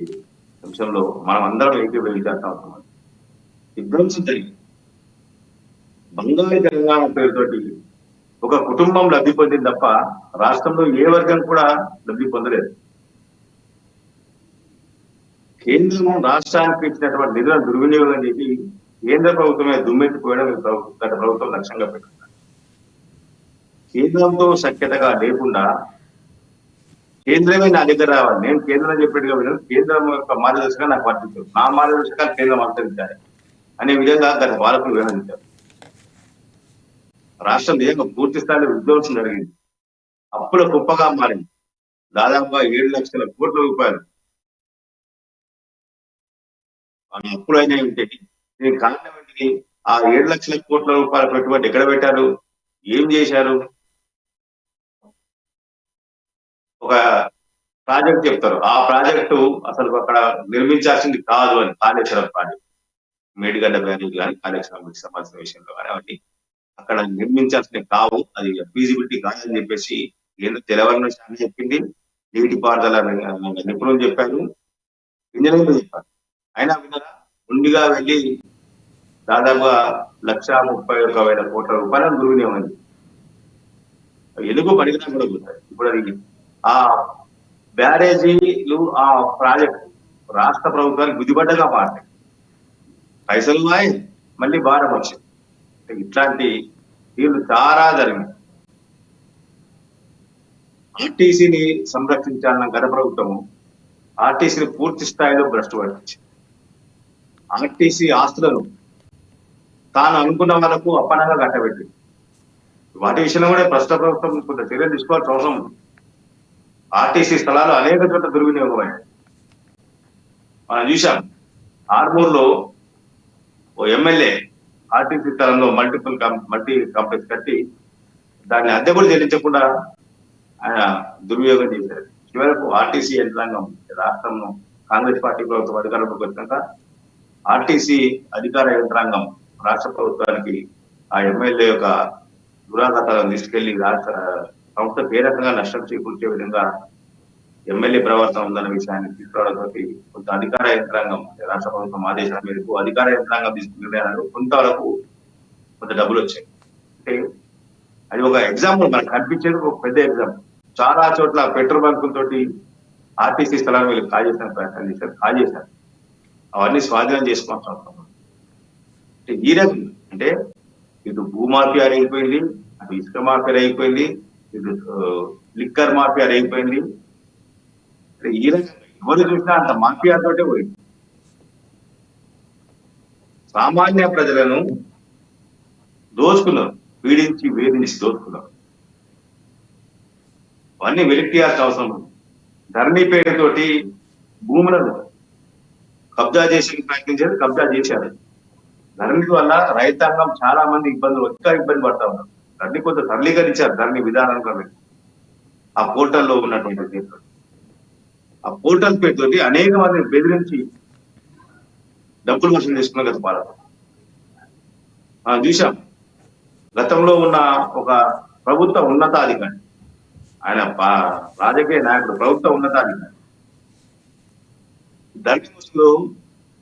Speaker 2: అంశంలో మనం అందరం ఏకీభవించాల్సిన అవసరం ఉంది. విధ్వంసం జరిగింది. బంగారు తెలంగాణ పేరుతోటి ఒక కుటుంబం లబ్ధి పొందింది తప్ప రాష్ట్రంలో ఏ వర్గం కూడా లబ్ధి పొందలేదు. కేంద్రం రాష్ట్రానికి ఇచ్చినటువంటి నిధులను దుర్వినియోగం చేసి కేంద్ర ప్రభుత్వమే దుమ్మెత్తిపోయడం గత ప్రభుత్వం లక్ష్యంగా పెట్టుకున్నారు. కేంద్రంతో సఖ్యతగా లేకుండా కేంద్రమే నా దగ్గర రావాలి, నేను కేంద్రం చెప్పేట్టుగా వినను, కేంద్రం యొక్క మార్గదర్శకంగా నాకు వర్తించారు, నా మార్గదర్శకాలు కేంద్రం అనుసరించాలి అనే విధంగా గత పాలకులు వ్యవహరించారు. రాష్ట్రం నిజంగా పూర్తి స్థాయిలో విధ్వంసం జరిగింది. అప్పుల కుప్పగా మారింది. దాదాపుగా 7 లక్షల కోట్ల రూపాయలు అప్పులు అయినాయి ఉంటే దీనికి కారణం ఏంటి? ఆ 7 లక్షల కోట్ల రూపాయల పెట్టుబడి ఎక్కడ పెట్టారు, ఏం చేశారు? ఒక ప్రాజెక్ట్ చెప్తారు, ఆ ప్రాజెక్టు అసలు అక్కడ నిర్మించాల్సింది కాదు అని. కాళేశ్వరం ప్రాజెక్ట్, మేడిగడ్డ బ్యారేజ్ కానీ కాళేశ్వరం సంబంధించిన విషయంలో కానీ అవన్నీ అక్కడ నిర్మించాల్సిన కావు, అది ఫీజిబిలిటీ కాదని చెప్పేసి ఏదో తెలవని శాఖ చెప్పింది, నీటిపారుదల నిపుణులు చెప్పారు, ఇంజనీర్లు చెప్పారు. అయినా విన్నారా? ఉండిగా వెళ్ళి దాదాపుగా 1,31,100 కోట్ల రూపాయలను దుర్వినియోగం ఎందుకు పడిగినా కూడా పోతాయి. ఇప్పుడు అది ఆ బ్యారేజీలు ఆ ప్రాజెక్టు రాష్ట్ర ప్రభుత్వానికి గుదిబడ్డగా మారాయి. పైసలు ఉన్నాయి, మళ్ళీ భారం వచ్చింది. ఇట్లాంటి వీళ్ళు చాలా జరిగింది. ఆర్టీసీని సంరక్షించాలన్న గత ప్రభుత్వము ఆర్టీసీని పూర్తి స్థాయిలో భ్రష్టు పట్టించింది. ఆర్టీసీ ఆస్తులను తాను అనుకున్న వాళ్ళకు అప్పనంగా కట్టబెట్టింది. వాటి విషయంలో కూడా ప్రస్తుత ప్రభుత్వం కొంత చర్యలు తీసుకోవాల్సిన అవసరం ఉంది. ఆర్టీసీ స్థలాలు అనేక చోట్ల దుర్వినియోగమయ్యాయి. మనం చూసాం, ఆర్మూర్లో ఓ ఎమ్మెల్యే ఆర్టీసీ స్థలంలో మల్టీ కాంప్లెక్స్ కట్టి దాన్ని అద్దె కూడా చెల్లించకుండా ఆయన దుర్వినియోగం చేశారు. చివరకు ఆర్టీసీ యంత్రాంగం రాష్ట్రంలో కాంగ్రెస్ పార్టీ ప్రభుత్వం అధికారంలోకి వచ్చినాక ఆర్టీసీ అధికార యంత్రాంగం రాష్ట్ర ప్రభుత్వానికి ఆ ఎమ్మెల్యే యొక్క దురాగతాలను తీసుకెళ్లి రాష్ట్ర సంస్థకు ఏ రకంగా నష్టం చేకూర్చే విధంగా ఎమ్మెల్యే ప్రవర్తన ఉందన్న విషయాన్ని తీసుకురావడంతో కొంత అధికార యంత్రాంగం రాష్ట్ర ప్రభుత్వం ఆదేశాల మేరకు అధికార యంత్రాంగం తీసుకున్న నిర్ణయాలు కొంతవరకు కొంత డబ్బులు వచ్చాయి. అంటే అది ఒక ఎగ్జాంపుల్, మనకు కనిపించేది ఒక పెద్ద ఎగ్జాంపుల్. చాలా చోట్ల పెట్రోల్ బంకులతోటి ఆర్టీసీ స్థలాన్ని వీళ్ళు కాజేసిన ప్రయత్నం చేశారు, కాజేశారు. అవన్నీ స్వాధీనం చేసుకోవాల్సిన అవసరం. అంటే ఈ రకం అంటే ఇటు భూమాఫియా అయిపోయింది, అటు ఇసుక మాఫియా అయిపోయింది, ఇటు లిక్కర్ మాఫియా అయిపోయింది. ఈ రకంగా ఎవరు చూసినా అంత మాఫియాతోటే పోయింది. సామాన్య ప్రజలను దోచుకున్నారు, పీడించి వేధించి దోచుకున్నారు. అవన్నీ వెలికియాల్సిన అవసరం ఉంది. ధరణి పేరుతోటి భూములను కబ్జా చేసి ప్రయత్నించారు, కబ్జా చేశారు. ధరణి వల్ల రైతాంగం చాలా మంది ఇంకా ఇబ్బంది పడతా ఉన్నారు. ధరణి కొంత సరళీకరించారు, ధరణి విధానంలో ఆ పోర్టల్లో ఉన్నటువంటి దీంట్లో. ఆ పోర్టల్ పేరుతోటి అనేక మంది బెదిరించి డబ్బులు వసూలు చేసుకున్న గత పాలన మనం చూసాం. గతంలో ఉన్న ఒక ప్రభుత్వ ఉన్నతాధికారి, ఆయన రాజకీయ నాయకుడు, ప్రభుత్వ ఉన్నతాధికారి ధరణిలో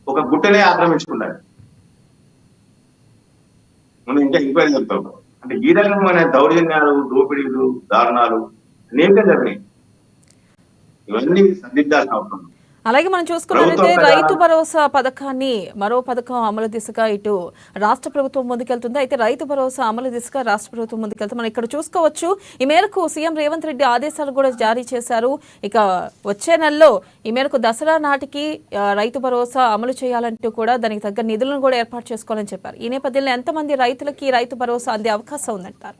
Speaker 2: ఒక గుట్టనే ఆక్రమించుకున్నారు. మనం ఇంకా ఎంక్వైరీ చెప్తాం. అంటే ఈ రకమైన దౌర్జన్యాలు, దోపిడీలు, దారుణాలు అనేక జరిగినాయి. ఇవన్నీ సరిదిద్దాల్సిన అవసరం.
Speaker 1: అలాగే మనం చూసుకున్నట్లయితే రైతు భరోసా పథకాన్ని మరో పథకం అమలు దిశగా ఇటు రాష్ట్ర ప్రభుత్వం ముందుకెళ్తుంది. అయితే రైతు భరోసా అమలు దిశగా రాష్ట్ర ప్రభుత్వం ముందుకెళ్తుంది. మనం ఇక్కడ చూసుకోవచ్చు. ఈ మేరకు సీఎం రేవంత్ రెడ్డి ఆదేశాలు కూడా జారీ చేశారు. ఇక వచ్చే నెలలో ఈ మేరకు దసరా నాటికి రైతు భరోసా అమలు చేయాలంటూ కూడా దానికి తగ్గ నిధులను కూడా ఏర్పాటు చేసుకోవాలని చెప్పారు. ఈ నేపథ్యంలో ఎంతమంది రైతులకి రైతు భరోసా అందే అవకాశం ఉందంటారు?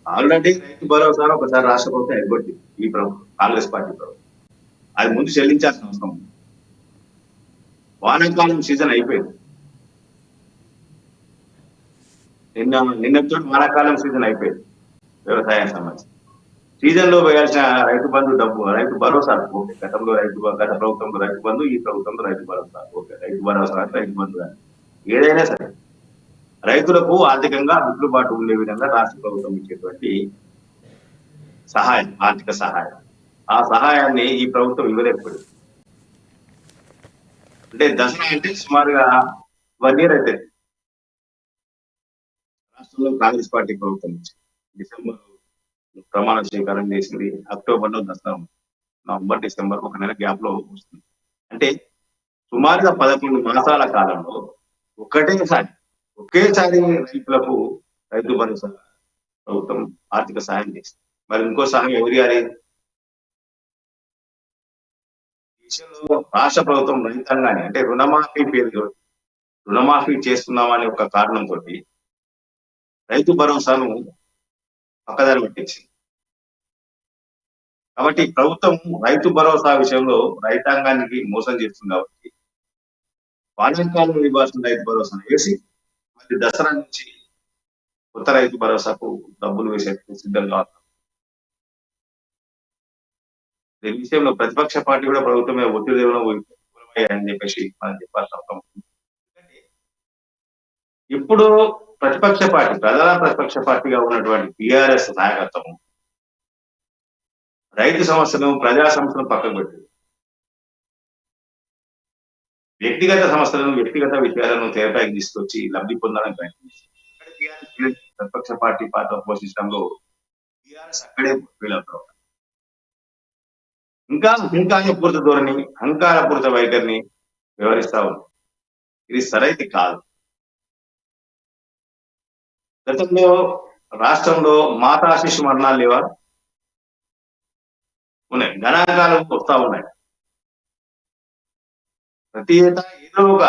Speaker 2: ఆల్రెడీ రైతు భరోసా ఒకసారి రాష్ట్ర ప్రభుత్వం ఎగ్గొట్టింది, ఈ ప్రభుత్వం కాంగ్రెస్ పార్టీ ప్రభుత్వం. అది ముందు చెల్లించాల్సిన అవసరం. వానాకాలం సీజన్ అయిపోయింది. నిన్నతో వానాకాలం సీజన్ అయిపోయింది. వ్యవసాయం సంబంధించి సీజన్ లో వేయాల్సిన రైతు బంధు డబ్బు, రైతు భరోసా ఓకే. గతంలో గత ప్రభుత్వంలో రైతు బంధు, ఈ ప్రభుత్వంలో రైతు భరోసా ఓకే. రైతు భరోసా అంటే రైతు బంధు కానీ ఏదైనా సరే రైతులకు ఆర్థికంగా వెసులుబాటు ఉండే విధంగా రాష్ట్ర ప్రభుత్వం ఇచ్చేటువంటి సహాయం, ఆర్థిక సహాయం. ఆ సహాయాన్ని ఈ ప్రభుత్వం ఇవ్వలేకపోయింది. అంటే దసరా అంటే సుమారుగా 1 year అయితే రాష్ట్రంలో కాంగ్రెస్ పార్టీ ప్రభుత్వం నుంచి డిసెంబర్ ప్రమాణ స్వీకారం చేసింది, అక్టోబర్ లో దసరా, నవంబర్ డిసెంబర్ ఒక నెల గ్యాప్ లో వస్తుంది. అంటే సుమారుగా 11 మాసాల కాలంలో ఒకేసారి రైతులకు రైతు భరోసా ప్రభుత్వం ఆర్థిక సహాయం చేస్తుంది. మరి ఇంకో సహాయం ఎవరు ఇవ్వాలి? దేశంలో రాష్ట్ర ప్రభుత్వం రైతాంగాన్ని అంటే రుణమాఫీ చేస్తున్నామనే ఒక కారణంతో రైతు భరోసాను పక్కదారి పట్టించింది. కాబట్టి ప్రభుత్వం రైతు భరోసా విషయంలో రైతాంగానికి మోసం చేస్తుంది. కాబట్టి వానాకాలంలో ఇవ్వాల్సిన రైతు భరోసాను వేసి మళ్ళీ దసరా నుంచి కొత్త రైతు భరోసాకు డబ్బులు వేసేందుకు సిద్ధంగా ఉన్నారు. దీని విషయంలో ప్రతిపక్ష పార్టీ కూడా ప్రభుత్వమే ఒత్తిడి అని చెప్పేసి మనం చెప్పాల్సిన అవసరం ఉంది. ఇప్పుడు ప్రధాన ప్రతిపక్ష పార్టీగా ఉన్నటువంటి టిఆర్ఎస్ నాయకత్వం రైతు సమస్యను, ప్రజా సమస్యను పక్కకు పెట్టి వ్యక్తిగత సమస్యలను, వ్యక్తిగత విషయాలను తెరపైకి తీసుకొచ్చి లబ్ధి పొందాలని ప్రయత్నించారు. ప్రతిపక్ష పార్టీ పాత్ర పోషించడంలో టిఆర్ఎస్ అక్కడే ఫెయిల్ అవుతారు. ఇంకా అహంకారపూరిత ధోరణి, అహంకారపూరిత వైఖరిని వ్యవహరిస్తా ఉంది. ఇది సరైనది కాదు. గతంలో రాష్ట్రంలో మాతా శిశు మరణాలు లేవా? ఉన్నాయి. గణాంకాలు వస్తా ఉన్నాయి. ప్రతి ఏటా ఏదో ఒక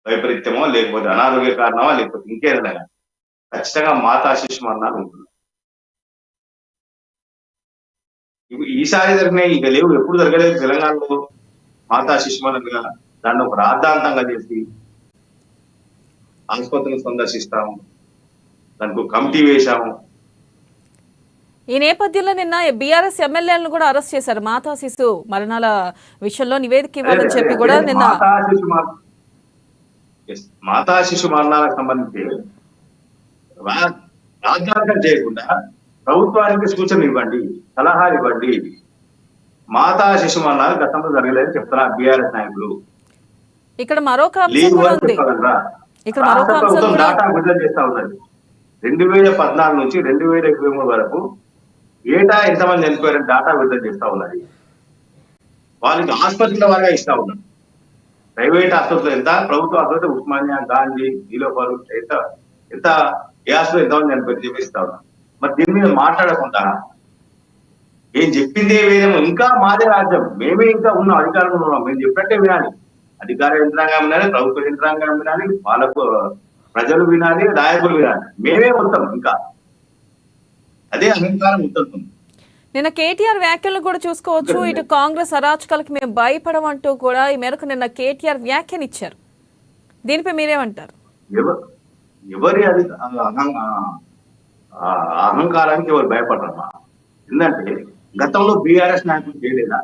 Speaker 2: వైపరీత్యమో, లేకపోతే అనారోగ్య కారణమా, లేకపోతే ఇంకేదైనా ఖచ్చితంగా మాతా శిశు మరణాలు ఉంటుంది. ఈసారి జరిగినాయి, ఇక లేవు, ఎప్పుడు జరగలేదు. తెలంగాణలో మాతా శిశు మరణంగా దాన్ని ఒక రాద్ధాంతంగా చేసి ఆసుపత్రులను సందర్శిస్తాము, దానికి ఒక కమిటీ వేశాము.
Speaker 1: ఈ నేపథ్యంలో నిన్న బీఆర్ఎస్ ఎమ్మెల్యేలను కూడా అరెస్ట్ చేశారు. మాతా శిశు మరణాల విషయంలో నివేదిక ఇవ్వాలని చెప్పి కూడా నిన్న
Speaker 2: మాతా శిశు మరణాలకు సంబంధించి రాజ్యాంగం చేయకుండా ప్రభుత్వానికి సూచనలు ఇవ్వండి, సలహాలు ఇవ్వండి. మాతా శిశు మరణాలు గతంలో జరగలేదని చెప్తున్నారు బీఆర్ఎస్ నాయకులు.
Speaker 1: ఇక్కడ మరొక అంశం కూడా ఉంది. ఇక్కడ మరొక అంశం కూడా
Speaker 2: డాటా విడుదల చేస్తా ఉన్నది. 2014 నుంచి 2023 వరకు ఏటా ఎంతమంది చనిపోయారని డాటా విడుదల చేస్తా ఉన్నది. వాళ్ళకి ఆసుపత్రుల వారిగా ఇస్తా ఉన్నారు. ప్రైవేట్ ఆసుపత్రులు ఎంత, ప్రభుత్వ ఆసుపత్రి ఉస్మానియా, గాంధీ, నీలోఫర్ ఎంత ఏ ఆసుపత్రి ఎంతమంది చనిపోయారు చెప్పిస్తా ఉన్నారు. మరి దీని మీద మాట్లాడకుండా ఏం చెప్పిందే వేరేమో, ఇంకా మాదే రాజ్యం, మేమే ఇంకా ఉన్నాం, అధికారంలో ఉన్నాం, మేము చెప్పినట్టే వినాలి. అధికార యంత్రాంగం వినాలి, ప్రభుత్వ యంత్రాంగం వినాలి, వాళ్ళకు ప్రజలు వినాలి, నాయకులు వినాలి. మేమే మొత్తం ఇంకా అదే అహంకారం ఉంటుంది.
Speaker 1: నిన్న కేటీఆర్ వ్యాఖ్యలను కూడా చూసుకోవచ్చు. ఇటు కాంగ్రెస్ అరాచకాలకు మేము భయపడమంటూ కూడా ఈ మేరకు నిన్న కేటీఆర్ వ్యాఖ్యానిచ్చారు. దీనిపై మీరేమంటారు?
Speaker 2: ఎవరి అహంకారానికి ఎవరు భయపడరమ్మా? ఎందుకంటే గతంలో బీఆర్ఎస్ నాయకులు చేయలేదా?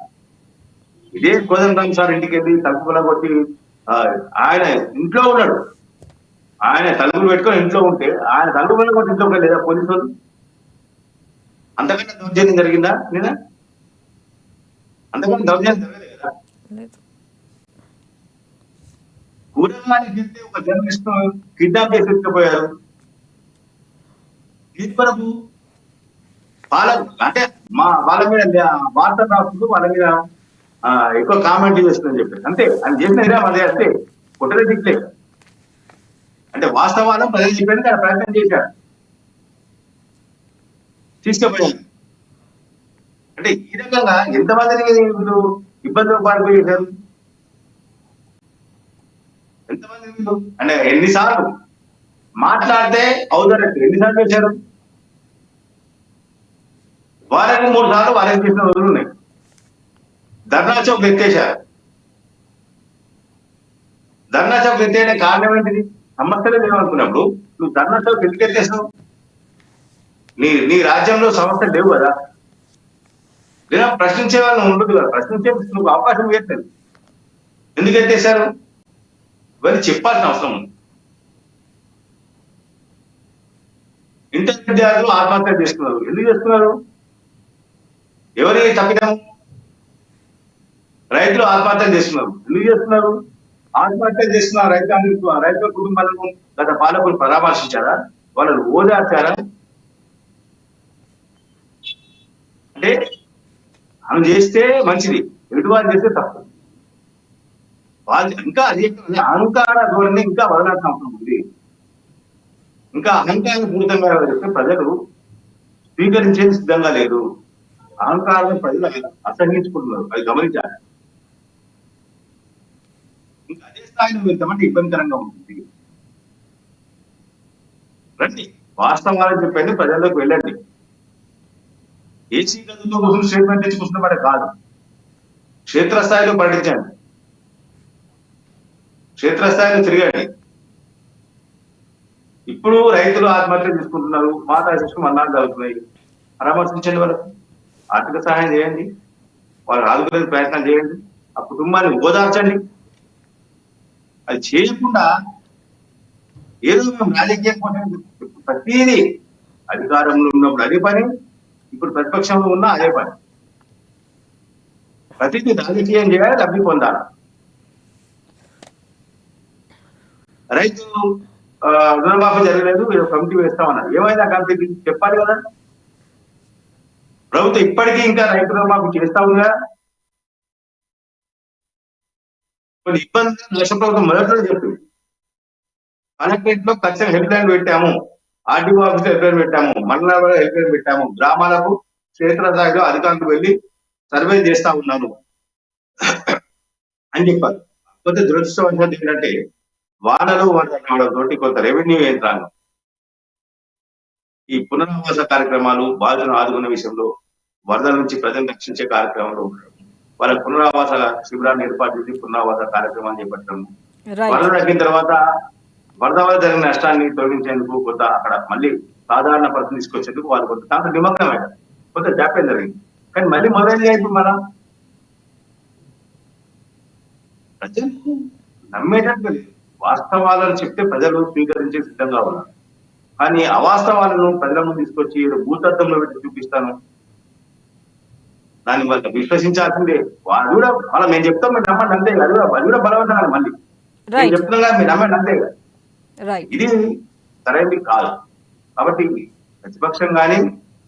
Speaker 2: ఇదే కోదండరామ్ సార్ ఇంటికి వెళ్ళి తలుపుల కొట్టి ఆయన ఇంట్లో ఉన్నాడు, ఆయన తలుపులు పెట్టుకొని ఇంట్లో ఉంటే ఆయన తలుపుల కొట్టి ఇంట్లో లేదా పోలీసులు? అంతకంటే దౌర్జన్యం జరిగిందా? లేదా అంతకంటే దౌర్జన్యం జరగలేదు కదా. కూరగాయలు చెప్తే ఒక జర్నలిస్ట్ కిడ్నాప్ చేసి ఎత్తుకుపోయారు. వరకు అంటే వాళ్ళ మీద వార్త రాస్తూ వాళ్ళ మీద ఎక్కువ కామెంట్ చేస్తుందని చెప్పారు. అంతే, అని చేసిన అదే అంతే, కుట్రలే దిట్లే. అంటే వాస్తవాలను ప్రజలు చెప్పేందుకు ఆయన ప్రయత్నం చేశారు, తీసుకుపోయారు. అంటే ఈ రకంగా ఎంతమందిని వీళ్ళు ఇబ్బందులు పాడిపోయేశారు? ఎంతమంది వీళ్ళు అంటే ఎన్నిసార్లు మాట్లాడితే అవుతారంటే ఎన్నిసార్లు చేశారు? వారానికి 3 సార్లు వారికి చేసిన రోజులు ఉన్నాయి. ధర్నా చౌక్ ఎత్తేశారు. ధర్నా చౌక్ ఎత్తేయడానికి కారణం ఏంటిది? సమస్యలే లేవనుకున్నప్పుడు నువ్వు ధర్నా చౌక్ ఎందుకు ఎత్తేసావు? నీ రాజ్యంలో సమస్యలు లేవు కదా, లేదా ప్రశ్నించే వాళ్ళని ఉండదు కదా, ప్రశ్నించే నువ్వు అవకాశం ఇవ్వట్లేదు. ఎందుకు ఎత్తేసారు? ఇవన్నీ చెప్పాల్సిన అవసరం ఉంది. ఇంటర్ విద్యార్థులు ఆత్మహత్య చేస్తున్నారు. ఎందుకు చేస్తున్నారు? ఎవరి తప్పిదం? రైతులు ఆత్మహత్యలు చేస్తున్నారు. ఎందుకు చేస్తున్నారు? ఆత్మహత్య చేస్తున్న రైతుల కుటుంబాలను గత పాలకులు పరామర్శించారా? వాళ్ళని ఓదార్చారా? అంటే మనం చేస్తే మంచిది, ఎదుటివారు చేస్తే తప్పు. వాళ్ళు ఇంకా అదే అహంకార ధోరణి ఇంకా వదలాల్సిన అవసరం ఉంది. ఇంకా అహంకార పూరితంగా చెప్తే ప్రజలు స్వీకరించేది సిద్ధంగా లేదు. అహంకారం ప్రజలు అసహించుకుంటున్నారు, అది గమనించాలి. ఇంకా అదే స్థాయిలో వెళ్తామంటే ఇబ్బందికరంగా ఉంటుంది. రండి, వాస్తవాలను చెప్పండి, ప్రజల్లోకి వెళ్ళండి. ఏసీ గదుల్లో కోసం స్టేట్మెంట్ తెచ్చుకుంటున్నమాట కాదు, క్షేత్రస్థాయిలో పర్యటించండి, క్షేత్రస్థాయిలో తిరగండి. ఇప్పుడు రైతులు ఆత్మహత్య తీసుకుంటున్నారు, మాతా శిశు మరణాలు జరుగుతున్నాయి. పరామర్శించండి, వాళ్ళకు ఆర్థిక సహాయం చేయండి, వాళ్ళు ఆదుకునే ప్రయత్నం చేయండి, ఆ కుటుంబాన్ని ఓదార్చండి. అది చేయకుండా ఏదో మేము రాజకీయం కోసం ప్రతిదీ అధికారంలో ఉన్నప్పుడు అదే పని, ఇప్పుడు ప్రతిపక్షంలో ఉన్నా అదే పని. ప్రతిదీ రాజకీయం చేయాలి, లబ్ధి పొందాలి. రైతు రుణమాఫీ జరగలేదు, కమిటీ వేస్తామన్నారు. ఏమైనా కమిటీ చెప్పాలి కదా. ప్రభుత్వం ఇప్పటికీ ఇంకా రైతు రుణమాఫీ చేస్తా ఉందా? కొన్ని ఇబ్బందులు రాష్ట్ర ప్రభుత్వం మొదట్లో చెప్పింది. కలెక్టరేట్ లో ఖచ్చితంగా హెల్ప్ లైన్ పెట్టాము, ఆర్డీఓ ఆఫీస్ లో హెల్ప్ లైన్ పెట్టాము, మండలాల్లో హెల్ప్ లైన్ పెట్టాము, గ్రామాలకు క్షేత్రస్థాయిలో అధికారులు వెళ్ళి సర్వే చేస్తా ఉన్నాను అని చెప్పారు. కాకపోతే దురదృష్టవశాత్తు ఏంటంటే వానలు రావడంతో కొంత రెవెన్యూ యంత్రాంగం ఈ పునరావాస కార్యక్రమాలు, బాధితులను ఆదుకునే విషయంలో, వరదల నుంచి ప్రజలను రక్షించే కార్యక్రమంలో వాళ్ళ పునరావాస శిబిరాన్ని ఏర్పాటు చేసి పునరావాస కార్యక్రమాన్ని చేపట్టడం, వరద తగ్గిన తర్వాత వరద వల్ల జరిగిన నష్టాన్ని తొలగించేందుకు కొంత అక్కడ మళ్ళీ సాధారణ పరిస్థితి తీసుకొచ్చేందుకు వాళ్ళు కొంత దాంట్లో నిమగ్నమయ్యారు, కొంత జాప్యం జరిగింది. కానీ మళ్ళీ మొదలైన ఇప్పుడు మనం ప్రజలు నమ్మేటట్టు లేదు. వాస్తవాలను చెప్తే ప్రజలు స్వీకరించే సిద్ధంగా ఉన్నారు. కానీ అవాస్తవాలను ప్రజల ముందు తీసుకొచ్చి భూతత్వంలో పెట్టి చూపిస్తాను, దాన్ని వాళ్ళు విశ్వసించాల్సిందే. వాళ్ళు కూడా మళ్ళీ మేము చెప్తాం, మీరు నమ్మండి అంతే. అది కూడా బలవంతనాలు. మళ్ళీ నేను చెప్తున్నా మీరు నమ్మండి అంతే. ఇది సరైనది కాదు. కాబట్టి ప్రతిపక్షం కానీ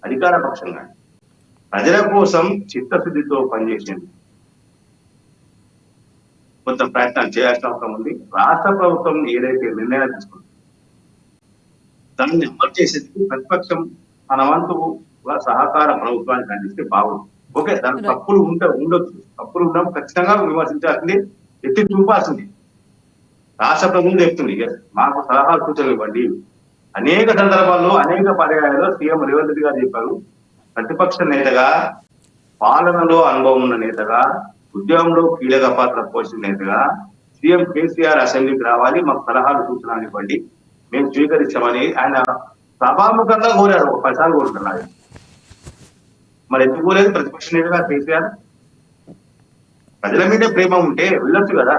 Speaker 2: అధికార పక్షం కానీ ప్రజల కోసం చిత్తశుద్ధితో పనిచేసేందుకు కొంత ప్రయత్నం చేయాల్సిన అవసరం ఉంది. రాష్ట్ర ప్రభుత్వం ఏదైతే నిర్ణయాలు తీసుకుంటుంది దాన్ని అమలు చేసేందుకు ప్రతిపక్షం తన వంతు సహకార ప్రభుత్వానికి అందిస్తే బాగుంది. ఓకే, దాని తప్పులు ఉండొచ్చు, తప్పులు ఉన్నప్పుడు ఖచ్చితంగా విమర్శించాల్సింది, ఎత్తి చూపాల్సింది. రాష్ట్ర ప్రభుత్వం చెప్తుంది మాకు సలహాలు సూచనలు ఇవ్వండి. అనేక సందర్భాల్లో అనేక పర్యాయాల్లో సీఎం రేవంత్ రెడ్డి గారు చెప్పారు, ప్రతిపక్ష నేతగా, పాలనలో అనుభవం ఉన్న నేతగా, ఉద్యమంలో కీలక పాత్ర పోషించిన నేతగా సీఎం కేసీఆర్ అసెంబ్లీకి రావాలి, మాకు సలహాలు సూచనలు ఇవ్వండి, మేము స్వీకరించామని ఆయన సభాముఖంగా కోరారు. ఒక 10 సార్లు కోరుతున్నారు. మరి ఎందుకు కోలేదు ప్రతిపక్ష నేతగా కేసీఆర్? ప్రజల మీదే ప్రేమ ఉంటే వెళ్ళొచ్చు కదా,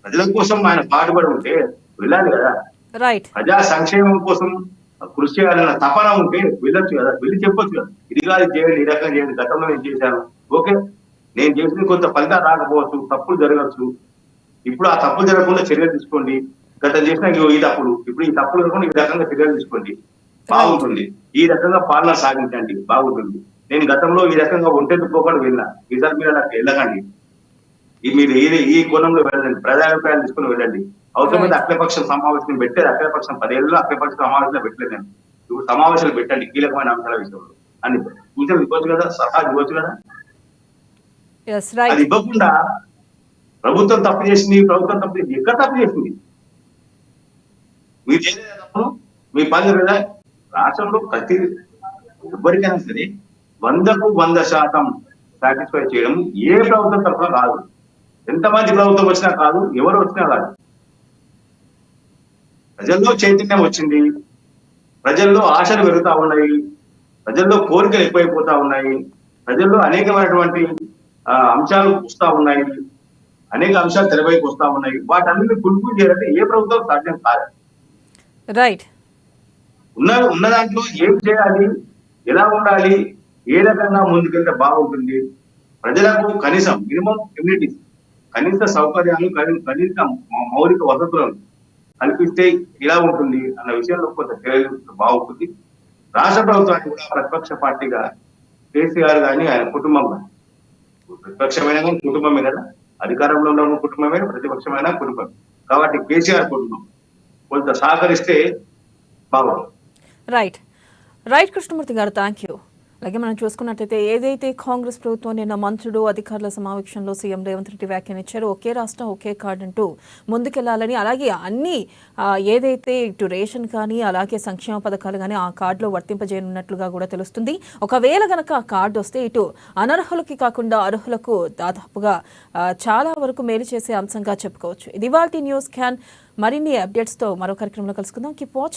Speaker 2: ప్రజల కోసం ఆయన పాటుపడి ఉంటే వెళ్ళాలి కదా, ప్రజా సంక్షేమం కోసం కృషి చేయాలన్న తపన ఉంటే వెళ్ళొచ్చు కదా, వెళ్ళి చెప్పొచ్చు కదా, ఇది కాదు చేయండి, ఈ రకంగా చేయండి, గతంలో నేను చేశాను, ఓకే నేను చేసిన కొంత ఫలితాలు రాకపోవచ్చు, తప్పులు జరగచ్చు, ఇప్పుడు ఆ తప్పులు జరగకుండా చర్యలు తీసుకోండి. గతం చేసిన ఈ తప్పులు, ఇప్పుడు ఈ తప్పులు జరగకుండా ఈ రకంగా చర్యలు తీసుకోండి, బాగుంటుంది. ఈ రకంగా పాలన సాగించండి, బాగుంటుంది. నేను గతంలో ఈ రకంగా ఒంటెత్తు పోకుండా వెళ్ళినా, ఈసారి మీరు అలా వెళ్ళకండి, మీరు ఈ కోణంలో వెళ్ళండి, ప్రజాభిప్రాయాలు తీసుకుని వెళ్ళండి. అవసరమైతే అఖిలపక్షం సమావేశం పెట్టేది, అఖిలపక్షం 10 ఏళ్ళలో అఖిలపక్ష సమావేశంలో పెట్టలేదు. నేను ఇప్పుడు సమావేశాలు పెట్టండి కీలకమైన అంశాల విషయంలో అని సూచనలు ఇవ్వచ్చు కదా, సలహాలు ఇవ్వచ్చు కదా. అది ఇవ్వకుండా ప్రభుత్వం తప్పు చేసింది, ప్రభుత్వం తప్పు చేసింది, ఎక్కడ తప్పు చేసింది? మీరు చేసేటప్పుడు మీ పని లేదా? రాష్ట్రంలో ప్రతి ఎవరికైనా సరే 100కు 100% సాటిస్ఫై చేయడం ఏ ప్రభుత్వం తరఫున కాదు. ఎంతమంది ప్రభుత్వం వచ్చినా కాదు, ఎవరు వచ్చినా కాదు. ప్రజల్లో చైతన్యం వచ్చింది, ప్రజల్లో ఆశలు పెరుగుతా ఉన్నాయి, ప్రజల్లో కోరికలు ఎక్కువైపోతా ఉన్నాయి, ప్రజల్లో అనేకమైనటువంటి అంశాలు వస్తా ఉన్నాయి, అనేక అంశాలు తెరపైకి వస్తా ఉన్నాయి. వాటన్నిటిని ఫుల్ఫిల్ చేయాలంటే ఏ ప్రభుత్వం సాధ్యం కాదు.
Speaker 1: రైట్.
Speaker 2: ఉన్న దాంట్లో ఏం చేయాలి, ఎలా ఉండాలి, ఏ రకంగా ముందుకెళ్తే బాగుంటుంది, ప్రజలకు కనీసం మినిమం కమ్యూనిటీస్ కనీస సౌకర్యాలు కనీస మౌలిక వసతులను కల్పిస్తే ఇలా ఉంటుంది అన్న విషయంలో కొంత తెలియజేస్తే బాగుంటుంది. రాష్ట్ర ప్రభుత్వానికి కూడా ప్రతిపక్ష పార్టీగా కేసీఆర్ గాని ఆయన కుటుంబం కానీ, ప్రతిపక్షమైన కానీ కుటుంబమే కదా, అధికారంలో ఉన్న కుటుంబమే, ప్రతిపక్షమైన కుటుంబం కాబట్టి కేసీఆర్ కుటుంబం కొంత సహకరిస్తే బాగుంటుంది.
Speaker 1: రైట్ కృష్ణమూర్తి గారు, థ్యాంక్ యూ. అలాగే మనం చూసుకున్నట్లయితే ఏదైతే కాంగ్రెస్ ప్రభుత్వం నిన్న మంత్రులు అధికారుల సమావేశంలో సీఎం రేవంత్ రెడ్డి వ్యాఖ్యానించారు, ఒకే రాష్ట్రం ఒకే కార్డు అంటూ ముందుకెళ్లాలని, అలాగే అన్ని ఏదైతే ఇటు రేషన్ కానీ అలాగే సంక్షేమ పథకాలు కానీ ఆ కార్డులో వర్తింపజేయనున్నట్లుగా కూడా తెలుస్తుంది. ఒకవేళ గనక ఆ కార్డు వస్తే ఇటు అనర్హులకి కాకుండా అర్హులకు దాదాపుగా చాలా వరకు మేలు చేసే అంశంగా చెప్పుకోవచ్చు. ఇది ఇవాల్టి న్యూస్ క్యాన్. మరిన్ని అప్డేట్స్తో మరో కార్యక్రమంలో కలుసుకుందాం. Keep watching.